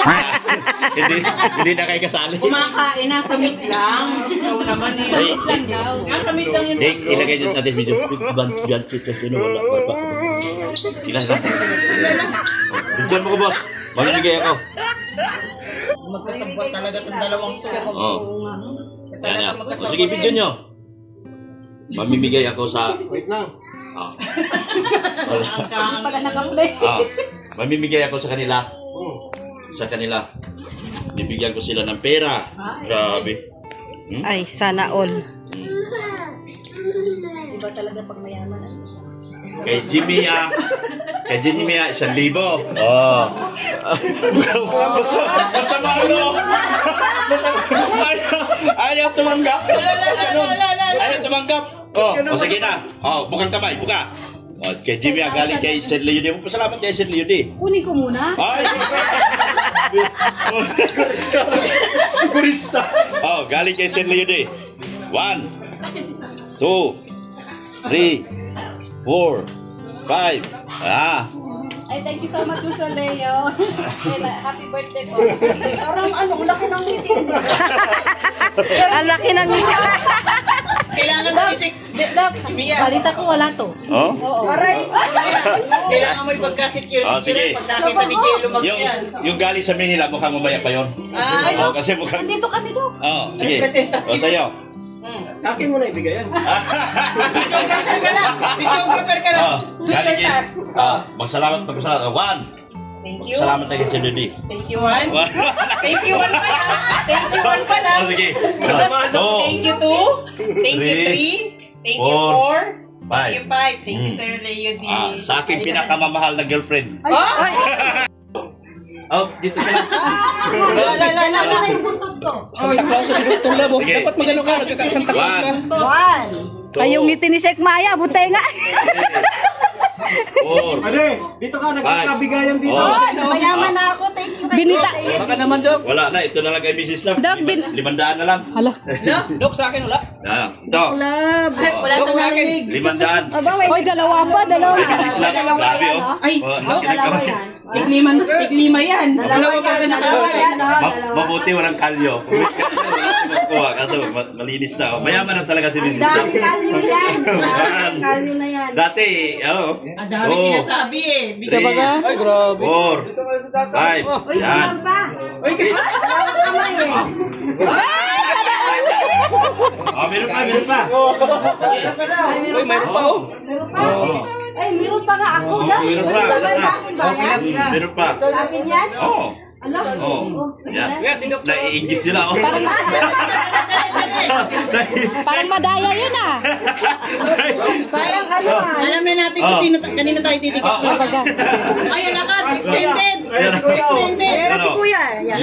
Hindi na kayo kasali. Kumakain na, sa meat lang. Ikaw naman eh. Sa meat lang daw. Sa meat lang yun. Dek, ilagay dyan sa ating video. Wala. Bigyan mo ko, boss. Mamimigay ako. Magkasabot talaga itong dalawang to. Yan yan. O sige, video nyo. Mamimigay ako sa... Wait lang. Pag naka-play. Mamimigay ako sa kanila. Bibigyan ko sila ng pera. Grabe. Ay, sana all. Iba talaga pag mayaman. Kay Jimmy 1,000. Masama ano? Ayaw tumanggap. O sige na. Bukang kamay, buka. Kay Jimmy galing kay Sir Leody. Pasalamat kay Sir Leody. Kunin ko muna. Ay! Sigurista. Galing kay Sir Leody. 1, 2, 3, 4, 5. Ay, thank you so much po sa Leo. Happy birthday po. Parang laki ng meeting. Ang laki ng meeting. Kailangan mo isik. Dok, balita ko wala to. Oo. Aray. Kailangan mo ipagka-secure. Sige. Pag nakita ni Jay lumagyan. Yung galing sa Manila, mukhang mabaya pa yun. Kasi mukhang... Dito kami, Dok. Sige. Sa'yo. Sa akin mo na ibigay yan. Videographer ka lang. Magsalamat. 1. Thank you. Salamat tayo sa Lodi. Thank you, 1. Thank you, 1 pa na. Thank you, 1 pa na. Sige. Thank you, 2. Thank you, 3. Thank you, 4. Thank you, 5. Thank you, Sir Leo D. Sa aking pinakamamahal na girlfriend. Dito ka lang. Lala yung buntot ko. Santa Claus sa sinutong labo. Dapat magano ka, nagkaka-Santa Claus ka. 1. Ay, yung ngiti ni Sek Maya, butay nga. 4. Ade, dito ka, nagkakabigayan dito. Mayaman na ako, thank you. Binita. Baka naman, Dok. Wala na, ito na lang kay Mrs. Love. 500 na lang. Hala. Dok, sa akin wala. Ito. Wala Dok, sa akin. 500. Hoy, dalawa pa, dalawa. Mrs. Love, grabe Ay, Dalawa yan. Tiglima yan. Dalawa pa ka nakawin. Mabuti walang kalyo. Kuha kaso malinis na. Mayaman na talaga si Mrs. Love. Kalyo yan. Kalyo na yan. Dati, Ang dami sinasabi eh. Bigla ba ka? Ay, grabe. 4, 5. Uy, Yan. kulang pa. Kamay eh. Meron pa. Ay, meron pa. Meron pa. Ay, meron pa nga ako. Meron pa. Sa akin ba yan? Meron pa. Sa akin yan? Oo. Alam? Yan. Kaya si Dok. Naiingit sila. Parang madaya yun ah. Parang ano ah. Alam na natin kung sino kanino tayo titikip sa baga. Ay, lakad. Extended. Extended. Pero si Kuya. Yan.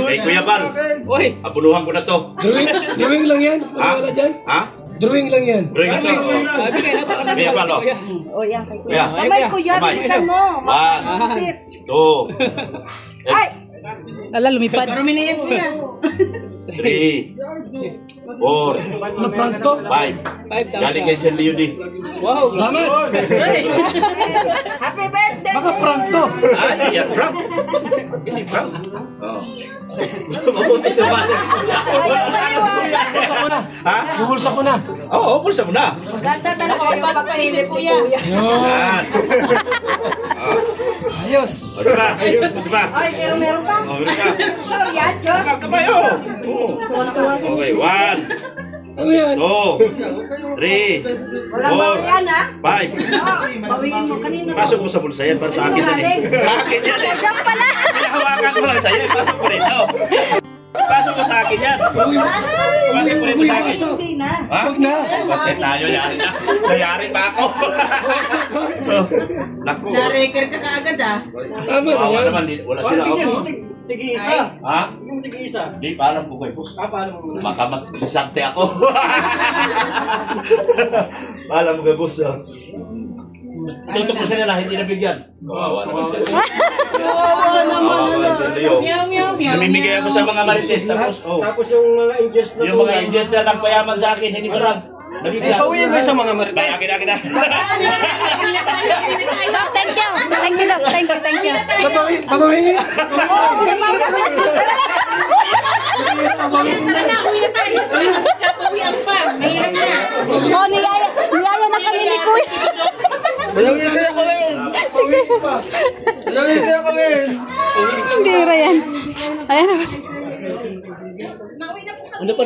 Hey, Kuya Bal. Uy, Apuluhan ko na to. drawing lang yan. Wala dyan. Ha? Drawing lang yan. Drawing na to. Sabi kayo, baka naman Kuya Bal, Kuya. O yan kay Kuya. Kuya. Kamay Kuya, Kamay. bilisan mo. 1, 2, Ay! Ala, lumipad. Marumi na yan, kuya. 3, 4, Napranto. 5. 5,000. Galing kay Sir Leody. Wow, salamat. Happy birthday! Baka pranto. Yan, Frank. Hindi, Frank. Mabuti ito ba? Ha? Bubulsa ko na. Oo, pulsa mo na. Ganda talaga yung pagpapaisip Kuya. Yan. Ayos. O, diba? Diba? Ay, meron pa. O, meron ka. Sure yan, sure. Kakabay, oh. Okay, 1, Ano yan? 2, 3, Walang bawi yan ha. 5. Bawiin mo kanina. Pasok mo sa bulsa yan para sa akin yan eh. Sa akin yan eh. Diyan pala. Pinahawakan ko lang sa'yo. Pasok mo rito. Pasok mo sa akin yan. Pasok mo rito sa akin. Hindi na. Ha? Huwag na. Bakit tayo yari na? Nayari pa ako. Naku. Na-reker ka kaagad ah. Tama na Wala yan. naman. Wala sila ako. Tigi-isa. Ha? Yung tigi-isa. Hindi, paalam ko kay boss. Paano mo muna? Baka masante ako. Paalam mo kay boss. Tutok mo sila na, hindi nabigyan. Kawawa naman sila. Kawawa naman. Meow, meow, meow. Namimigay ako sa mga marites. Tapos yung mga ingest na Yung mga agent na nagpayaman sa akin, hindi ko lang. Pauwi mo sa mga marites. Bay, akin na. thank you. Pagawin. Tara na, uwi na tayo. Kapawian pa. Mahirap na. Oh, niyaya na kami ni Kuya. Sige. Hindi yan. Ayan na ba? Ano pa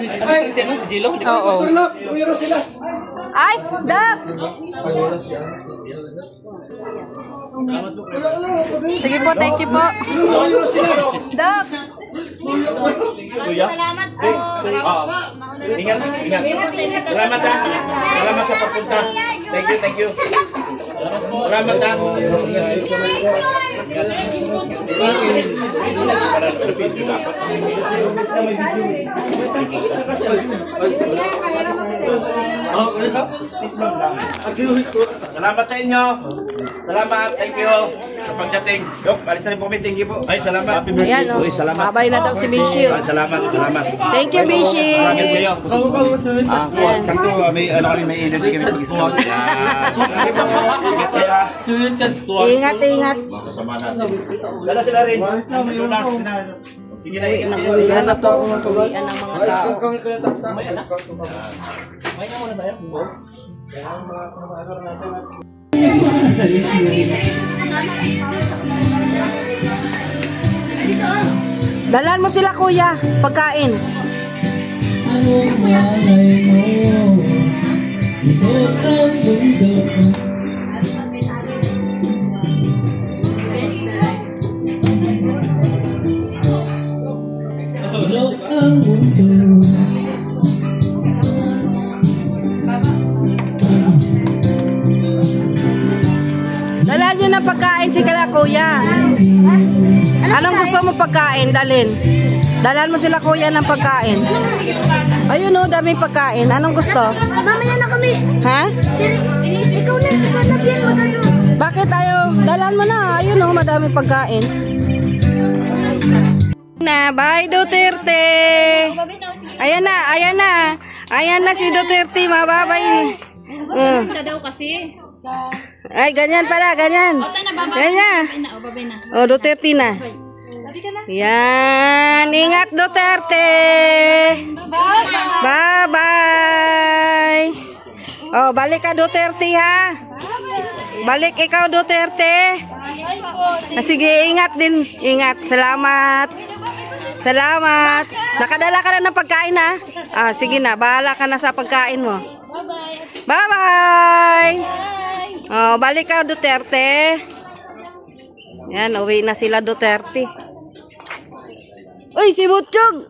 si Jilo? Oo. Ay, Dap! Sige po, thank you po. Dap! Salamat po. Ingat. Salamat ha. Salamat sa pagpunta. Thank you. Salamat ha. Salamat sa inyo. Salamat. Thank you. Sa pagdating. Dok, alis na rin po kami. Thank you po. Ay, salamat. Happy birthday. Ayan, oh. Salamat. Babay na daw si Bishi. Salamat. Thank you, Bishi. Salamat kayo. Sakto, may energy kami pag-isip. Ingat kayo ha. Ingat. Dala sila rin. Sige na, ingat kayo. Uwian na po. Uwian ng mga tao. Dalan mo sila, Kuya. Pagkain. Dalan nyo ng pagkain si kala, Kuya. Anong gusto mo pagkain? Dalan mo sila, Kuya, ng pagkain. Ayun o, daming pagkain. Anong gusto? Mamaya na kami. Ha? Ikaw na biyan mo tayo. Bakit ayaw? Dalan mo na. Ayun o, madaming pagkain. Bye, Duterte. Ayan na. Ayan na si Duterte. Mababay. Babay daw kasi. Ay, ganyan pala, ganyan. Ganyan. Babay na. O, Duterte na. Yan. Ingat, Duterte. Bye-bye. O, balik ka, Duterte, ha? Balik ikaw, Duterte. Sige, ingat din. Ingat. Salamat. Nakadala ka na ng pagkain, ha? Sige na. Bahala ka na sa pagkain mo. Bye-bye. Oh, balik ka, Duterte. Yan, uwi na sila, Duterte. Uy, si Butchog!